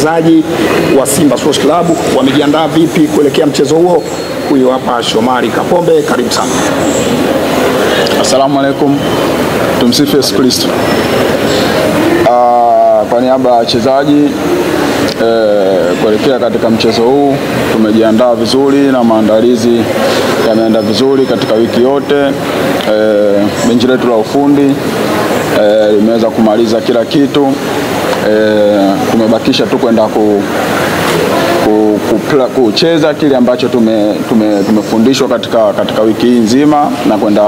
wachezaji wa Simba Sports Club wamejiandaa vipi kuelekea mchezo huo. Huyu hapa Shomari Kapombe, karibu sana. Asalamu alaykum. Tumsifu Yesu Kristo. Kwa niaba ya wachezaji kuelekea katika mchezo huu, tumejiandaa vizuri na maandalizi yameenda vizuri katika wiki yote. Benchi letu la ufundi limeweza kumaliza kila kitu. Tumebakisha tu kwenda kucheza kile ambacho tumefundishwa katika wiki hii nzima, na kwenda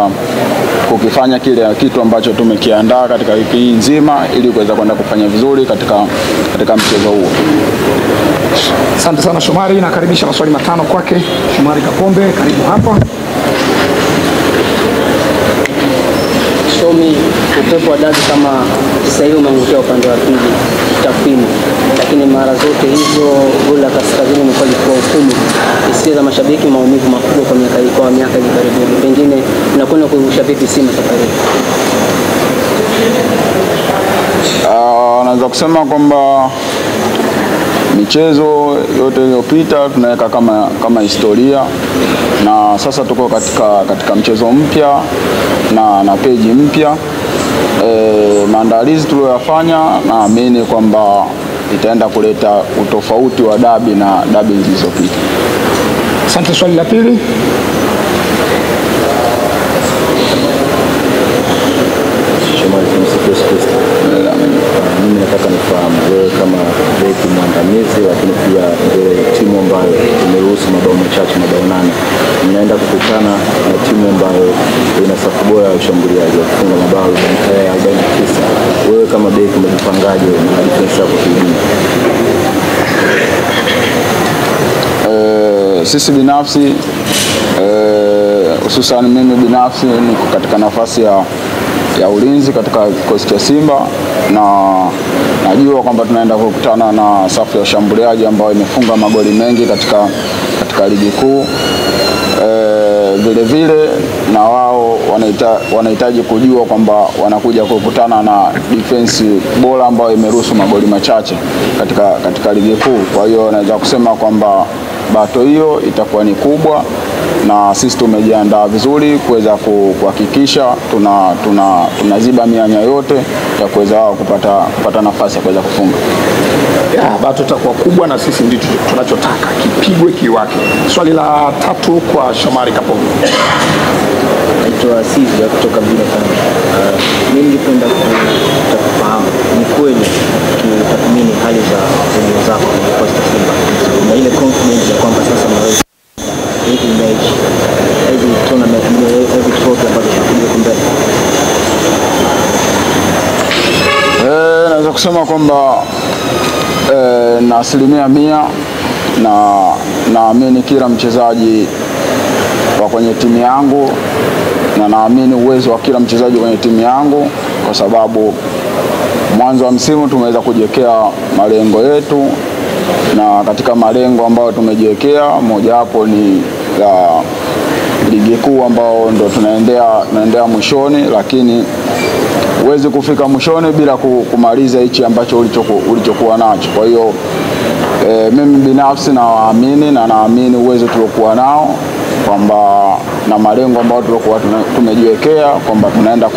kukifanya kile kitu ambacho tumekiandaa katika wiki hii nzima ili kuweza kwenda kufanya vizuri katika mchezo huo. Asante sana Shomari, na karibisha maswali matano kwake Shomari Kapombe, karibu hapa. Shomi, upepo wa dabi kama sasa hivi umeangukia upande wa pili takwimu, lakini mara zote hizo goli la Kaskazini imekuwa kwa hukumu. Hisia za mashabiki, maumivu makubwa kwa miaka hivi karibuni. Pengine unakwenda kurusha vipi Simba safari? Naweza kusema kwamba michezo yote iliyopita tunaweka kama historia, na sasa tuko katika mchezo mpya na peji mpya. Maandalizi tuliyofanya, naamini kwamba itaenda kuleta utofauti wa dabi na dabi zilizopita. Asante. Swali la pili. Mimi nataka nifahamu wewe kama beki mwandamizi, lakini pia timu ambayo imeruhusu mabao machache, mabao 8, mnaenda kukutana na timu ambayo ina safu bora ya ushambuliaji wa kufunga mabao 49. Wewe kama beki umejipangaje na defense yako kiujumla? Sisi binafsi, hususan mimi binafsi, niko katika nafasi ya ulinzi katika kikosi cha Simba, na najua kwamba tunaenda kukutana na safu ya ushambuliaji ambayo imefunga magoli mengi katika ligi kuu. Vile vile na wao wanahitaji kujua kwamba wanakuja kukutana na defense bora ambayo imeruhusu magoli machache katika ligi kuu. Kwa hiyo naweza kusema kwamba bato hiyo itakuwa ni kubwa, na sisi tumejiandaa vizuri kuweza kuhakikisha tunaziba mianya yote ya kuweza kupata nafasi ya kuweza kufunga. Bato itakuwa kubwa, na sisi ndicho tunachotaka kipigwe kiwake. Swali la tatu kwa Shomari Kapombe. Naitwa Azizi kutoka Bila Tano. Mimi ningependa kufahamu ni kweli kitathmini hali za wenzako kwa Simba na ile confidence ya kwamba sasa mnaweza hii mechi hivi tournament hivi trophy ambazo tunakuja kumbele. Naweza kusema kwamba na 100% na naamini kila mchezaji wa kwenye timu yangu, na naamini uwezo wa kila mchezaji kwenye timu yangu, kwa sababu mwanzo wa msimu tumeweza kujiwekea malengo yetu, na katika malengo ambayo tumejiwekea moja hapo ni la ligi kuu ambao ndo tunaendea mwishoni, lakini huwezi kufika mwishoni bila kumaliza hichi ambacho ulichokuwa nacho. Kwa hiyo mimi binafsi naamini uwezo tuliokuwa nao, kwamba na malengo ambayo tulikuwa tumejiwekea kwamba tunaenda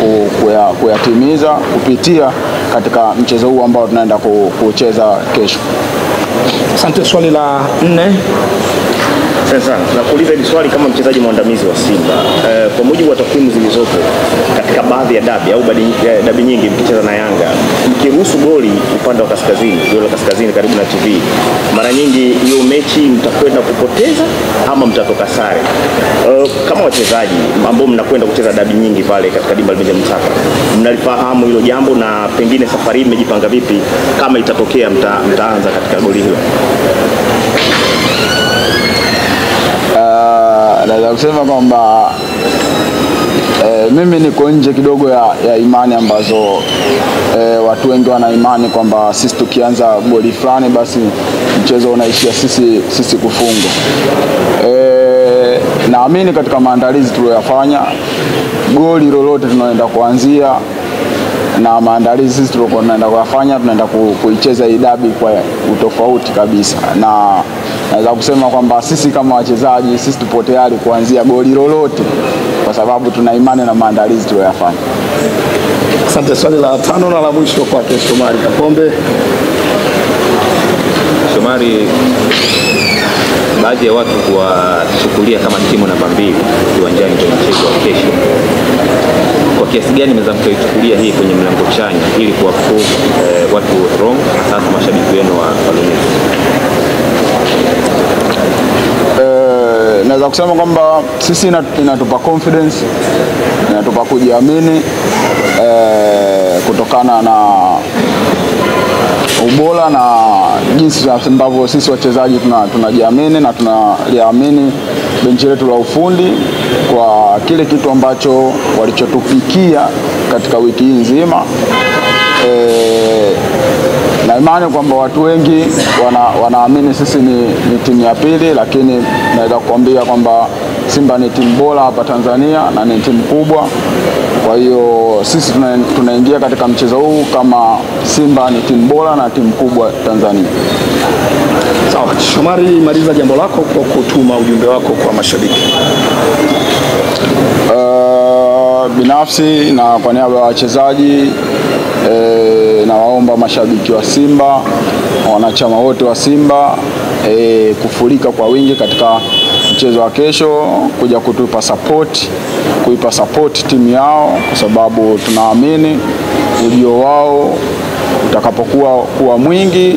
kuyatimiza kupitia katika mchezo huu ambao tunaenda kucheza kesho. Asante. Swali la 4. Sasa nakuuliza hili swali kama mchezaji mwandamizi wa Simba. Kwa mujibu wa takwimu zilizopo katika baadhi ya dabi au dabi nyingi mkicheza na Yanga, mkiruhusu goli upande wa kaskazini, goli la kaskazini karibu na TV, mara nyingi hiyo mechi mtakwenda kupoteza ama mtatoka sare. Kama wachezaji ambao mnakwenda kucheza dabi nyingi pale katika dimba la Benjamin Mkapa, mnalifahamu hilo jambo, na pengine safari mmejipanga vipi kama itatokea mtaanza katika goli hilo? Naweza kusema kwamba mimi niko nje kidogo ya imani ambazo watu wengi wana imani kwamba sisi tukianza goli fulani basi mchezo unaishia sisi kufungwa. Naamini katika maandalizi tuliyofanya, goli lolote tunaenda kuanzia na maandalizi sisi tulikuwa tunaenda kuyafanya, tunaenda kuicheza hii dabi kwa utofauti kabisa, na naweza kusema kwamba sisi kama wachezaji sisi tupo tayari kuanzia goli lolote kwa sababu tuna imani na maandalizi tuliyofanya. Asante. Swali la 5 na la mwisho kwa Shomari Kapombe. Shomari, baadhi ya watu kuwachukulia kama timu namba 2 kiwanjani kwenye mchezo wa kesho. Kwa kiasi gani mnaweza mkaichukulia hii kwenye mlango chanya ili kuwaprove watu wrong, hasa mashabiki wenu wa Lunyasi? Naweza kusema kwamba sisi inatupa confidence, inatupa kujiamini kutokana na ubora na jinsi ambavyo sisi wachezaji tunajiamini na tunaliamini benchi letu la ufundi kwa kile kitu ambacho walichotufikia katika wiki hii nzima. Na imani kwamba watu wengi wanaamini sisi ni timu ya pili, lakini naweza kuambia kwamba Simba ni timu bora hapa Tanzania na ni timu kubwa. Kwa hiyo sisi tunaingia katika mchezo huu kama Simba ni timu bora na timu kubwa Tanzania. Sawa, Shomari, maliza jambo lako kwa kutuma ujumbe wako kwa mashabiki. Binafsi na kwa niaba ya wachezaji na waomba mashabiki wa Simba, wanachama wote wa Simba kufurika kwa wingi katika mchezo wa kesho, kuja kuipa support timu yao, kwa sababu tunaamini ujio wao utakapokuwa mwingi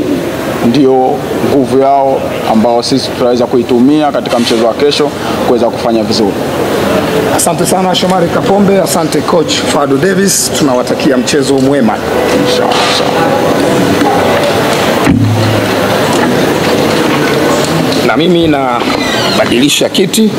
ndio nguvu yao ambao sisi tutaweza kuitumia katika mchezo wa kesho kuweza kufanya vizuri. Asante sana Shomari Kapombe, asante coach Fadu Davis, tunawatakia mchezo mwema inshallah. Na mimi nabadilisha kiti.